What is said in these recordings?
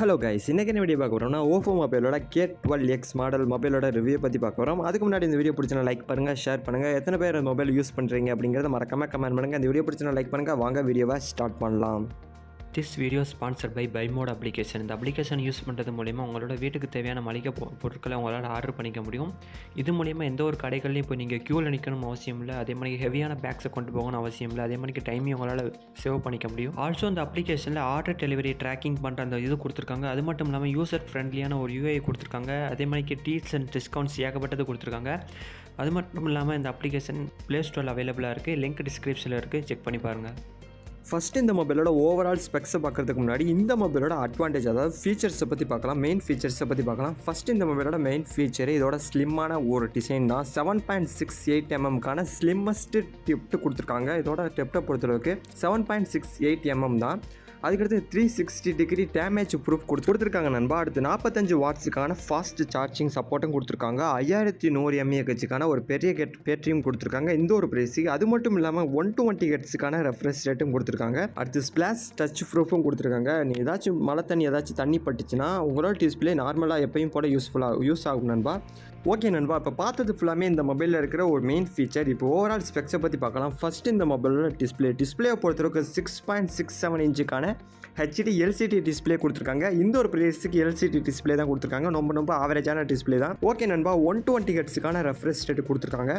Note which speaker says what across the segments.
Speaker 1: Hello guys, இன்றைக்கி என்ன video பார்க்க போகிறோம்னா ஓப்போ மொபைலோட K12X மாடல் மொபைலோட ரிவ்யூ பற்றி பார்க்க போகிறோம். அதுக்கு முன்னாடி இந்த வீடியோ பிடிச்சினா லைக் பண்ணுங்கள், ஷேர் பண்ணுங்கள். எத்தனை பேர் மொபைல் யூஸ் பண்ணுறீங்க அப்படிங்கிறத மறக்காமல் கமெண்ட் பண்ணுங்கள். இந்த வீடியோ பிடிச்சினா லைக் பண்ணுங்கள். வாங்க வீடியோவை ஸ்டார்ட் பண்ணலாம்.
Speaker 2: திஸ் வீடியோ ஸ்பான்சர்ட் பை பைமோட் அப்ளிகேஷன். இந்த அப்ளிகேஷன் யூஸ் பண்ணுறது மூலிமா உங்களோட வீட்டுக்கு தேவையான மளிகை பொருட்களை உங்களால் ஆர்டர் பண்ணிக்க முடியும். இது மூலிமா எந்த ஒரு கடைகள்லையும் இப்போ நீங்கள் க்யூவில் நிற்கணும் அவசியம் இல்லை. அதே மாதிரி ஹெவியான பேக்ஸை கொண்டு போகணும் அவசியம் இல்லை. அதே மாதிரி டைமையும் உங்களால் சேவ் பண்ணிக்க முடியும். ஆல்சோ இந்த அப்ளிகேஷனில் ஆர்டர் டெலிவரி ட்ராக்கிங் பண்ணுற அந்த இது கொடுத்துருக்காங்க. அது மட்டும் இல்லாமல் யூசர் ஃப்ரெண்ட்லியான ஒரு யூஐ கொடுத்துருக்காங்க. அதே மாதிரி டீல்ஸ் அண்ட் டிஸ்கவுண்ட்ஸ் ஏகப்பட்டது கொடுத்துருக்காங்க. அது மட்டும் இல்லாமல் இந்த அப்ளிகேஷன் ப்ளே ஸ்டோரில் அவைலபிளாக இருக்குது. லிங்க் டிஸ்கிரிப்ஷனில் இருக்குது, செக் பண்ணி பாருங்கள்.
Speaker 1: ஃபஸ்ட்டு இந்த மொபைலோட ஓவரால் ஸ்பெக்ஸை பார்க்குறதுக்கு முன்னாடி இந்த மொபைலோட அட்வான்டேஜ், அதாவது ஃபீச்சர்ஸை பற்றி பார்க்கலாம். மெயின் ஃபீச்சர்ஸை பற்றி பார்க்கலாம். ஃபஸ்ட்டு இந்த மொபைலோட மெயின் ஃபீச்சர் இதோட ஸ்லிம்மான ஒரு டிசைன் தான். 7.68 mm ஸ்லிம்மஸ்ட்டு டெப்ட்டு கொடுத்துருக்காங்க. இதோட டெப்ட்டை பொறுத்தளவுக்கு 7.68 mm தான். அதுக்கடுத்து 360 டிகிரி டேமேஜ் ப்ரூஃப் கொடுத்துருக்காங்க நண்பா. அடுத்து 45 வாட்ஸுக்கான ஃபாஸ்ட் சார்ஜிங் சப்போர்ட்டும் கொடுத்துருக்காங்க. 5100 mAh ஒரு பெரிய பேட்டரியும் கொடுத்துருக்காங்க இந்த ஒரு ப்ரைஸுக்கு. அது மட்டும் இல்லாமல் 120 Hz ரெஃப்ரெஷ் ரேட்டும் கொடுத்துருக்காங்க. அடுத்து ஸ்பிளாஷ் டச் ப்ரூஃபும் கொடுத்துருக்காங்க. நீ ஏதாச்சும் மழை தண்ணி ஏதாச்சும் தண்ணி பட்டுச்சுன்னா உங்களோட டிஸ்பிளே நார்மலாக எப்பயும் போல யூஸ் ஆகும் நண்பா. ஓகே நண்பா, இப்போ பார்த்தது ஃபுல்லாமே இந்த மொபைலில் இருக்கிற ஒரு மெயின் ஃபீச்சர். இப்போ ஓவரால் ஸ்பெக்ஸை பற்றி பார்க்கலாம். ஃபஸ்ட்டு இந்த மொபைலோட டிஸ்பிளே பொறுத்தவரைக்கும் 6.67 இன்ச்சுக்கான ஹெச்டி எல்சிடி டிஸ்பிளே கொடுத்துருக்காங்க. இந்த ஒரு ப்ரைஸுக்கு எல்சிடி டிஸ்பிளே தான் கொடுத்துருக்காங்க. ரொம்ப ஆவரேஜான டிஸ்பிளே தான். ஓகே நண்பா, 120 Hz ரெஃப்ரெஷ் ரேட் கொடுத்துருக்காங்க.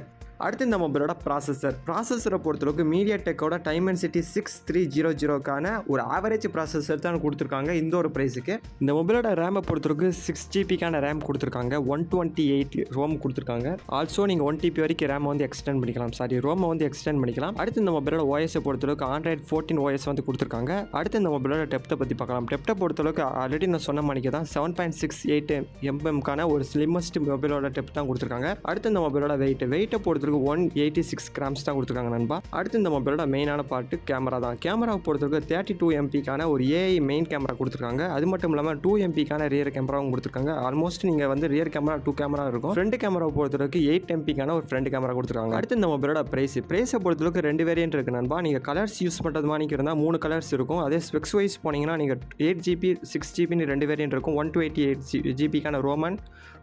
Speaker 1: அடுத்து இந்த மொபைலோட ப்ராசஸரை பொறுத்தளவுக்கு மீடியாடெக்கோட டைமென்சிட்டி 6300 ஒரு ஆவரேஜ் ப்ராசஸர் தான் கொடுத்துருக்காங்க இந்த ஒரு ப்ரைஸுக்கு. இந்த மொபைலோட ரேமை பொறுத்தளவுக்கு 6GB ரேம் கொடுத்துருக்காங்க. 128 ரோம் கொடுத்துருக்காங்க. ஆல்சோ நீங்கள் 1TB வரைக்கும் ரேமை வந்து எக்ஸ்டெண்ட் பண்ணிக்கலாம். ரோமை வந்து எக்ஸ்டெண்ட் பண்ணிக்கலாம். அடுத்து இந்த மொபைலோட OS பொறுத்தளவுக்கு Android 14 OS வந்து கொடுத்துருக்காங்க. அடுத்து இந்த மொபைலோட டெப்த்தை பற்றி பார்க்கலாம். டெப்த்தை பொறுத்தளவுக்கு ஆல்ரெடி நான் சொன்ன மணிக்கு தான் 7.68 mm ஒரு ஸ்லிம்மஸ்ட் மொபைலோட டெப்த் தான் கொடுத்துருக்காங்க. அடுத்து இந்த மொபைலோட வெயிட்டை பொறுத்தவரைக்கும் 186 grams தான் கொடுத்துருக்காங்க நண்பா. அடுத்து இந்த மொபைலோட மெயினான பார்ட்டு கேமரா தான். கேமராவை பொறுத்தவரைக்கும் 32 MP ஒரு ஏஐ மெயின் கேமரா கொடுத்துருக்காங்க. அது மட்டும் இல்லாமல் 2 MP ரியர் கேமராவும் கொடுத்துருக்காங்க. ஆல்மோஸ்ட் நீங்கள் வந்து ரியர் கேமரா 2 கேமரா இருக்கும். ஃப்ரண்ட் கேமராவை பொறுத்தவரைக்கு 8 MP ஒரு ஃப்ரண்ட் கேமரா கொடுத்துருக்காங்க. அடுத்து இந்த மொபைலோட ப்ரைஸை பொறுத்தவரைக்கு 2 வேரியன்ட் இருக்குது நண்பா. நீங்கள் கலர்ஸ் யூஸ் பண்ணுறது மாதிரி இருந்தால் 3 கலர்ஸ் இருக்கும். அதே ஸ்பெக்ஸ் வைஸ் போனீங்கன்னா நீங்கள் 8GB 6GB 2 வேரியன்ட் இருக்கும். 128GB Roman,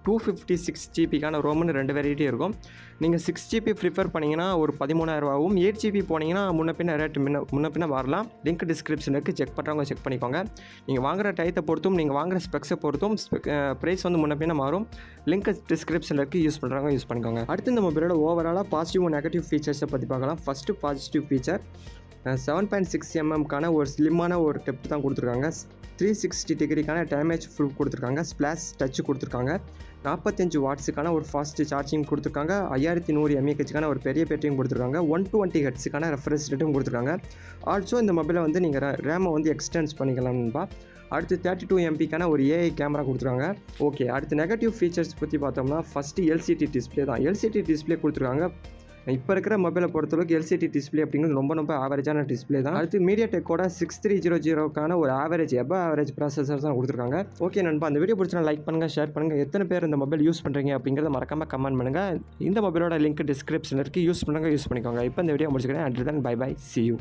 Speaker 1: 256GB Roman 2 variant இருக்கும். நீங்கள் 6GB ப்ரிஃபர் பண்ணிங்கன்னா ஒரு 13,000 ஆகும். 8GB போனீங்கன்னா முன்ன பின்ன வரலாம். லிங்க் டிஸ்கிரிப்ஷன் இருக்குது, செக் பண்ணுறவங்க செக் பண்ணிக்கோங்க. நீங்கள் வாங்குகிற டயத்தை பொறுத்தும் நீங்கள் வாங்குகிற ஸ்பெக்ஸை பொறுத்தும் ப்ரைஸ் வந்து முன்ன பின்ன மாறும். லிங்க் டிஸ்கிரிப்ஷனில் இருக்குது, யூஸ் பண்ணுறவங்க யூஸ் பண்ணிக்கோங்க. அடுத்து இந்த மொபைலோட ஓவராலாக பாசிட்டிவ் அண்ட் நெகட்டிவ் ஃபீச்சர்ஸை பற்றி பார்க்கலாம். ஃபஸ்ட்டு பாசிட்டிவ் ஃபீச்சர் 7.6 mm ஒரு ஸ்லிம்மான ஒரு டெப்ட் தான் கொடுத்துருக்காங்க. 360 டிகிரிக்கான டேமேஜ் ப்ரூஃப் கொடுத்துருக்காங்க. ஸ்பிளாஷ் டச் கொடுத்துருக்காங்க. 45 வாட்ஸுக்கான ஒரு ஃபாஸ்ட் சார்ஜிங் கொடுத்துருக்காங்க. 5100 mAh ஒரு பெரிய பேட்டரியும் கொடுத்துருக்காங்க. 120 Hz ரெஃப்ரெஷ் ரேட்டும் கொடுத்துருக்காங்க. ஆல்சோ இந்த மொபைலை வந்து நீங்கள் ரேமை வந்து எக்ஸ்டென்ஸ் பண்ணிக்கலாம்ப்பா. அடுத்து 32 MP ஒரு ஏஐ கேமரா கொடுத்துருக்காங்க. ஓகே, அடுத்து நெகட்டிவ் ஃபீச்சர்ஸ் பற்றி பார்த்தோம்னா ஃபஸ்ட்டு எல்சிடி டிஸ்பிளே தான். எல்சிடி டிஸ்பிளே கொடுத்துருக்காங்க. இப்போ இருக்கிற மொபைலை பொறுத்தளவுக்கு எல்சிடி டிஸ்பிளே அப்படிங்கிறது ரொம்ப ஆவரேஜான டிஸ்பிளே தான். அடுத்து மீடியாடெக்கோட 6300 ஒரு ஆவரேஜ் ப்ராசஸர் தான் கொடுத்துருக்காங்க. ஓகே நண்பா, அந்த வீடியோ பிடிச்சா லைக் பண்ணுங்கள், ஷேர் பண்ணுங்கள். எத்தனை பேர் இந்த மொபைல் யூஸ் பண்ணுறீங்க அப்படிங்கிறத மறக்காமல் கமெண்ட் பண்ணுங்கள். இந்த மொபைலோட லிங்க் டிஸ்கிரிப்ஷனில் இருக்குது, யூஸ் பண்ணிக்கோங்க. இப்போ இந்த வீடியோ முடிச்சுக்கிறேன். Until then bye, see you.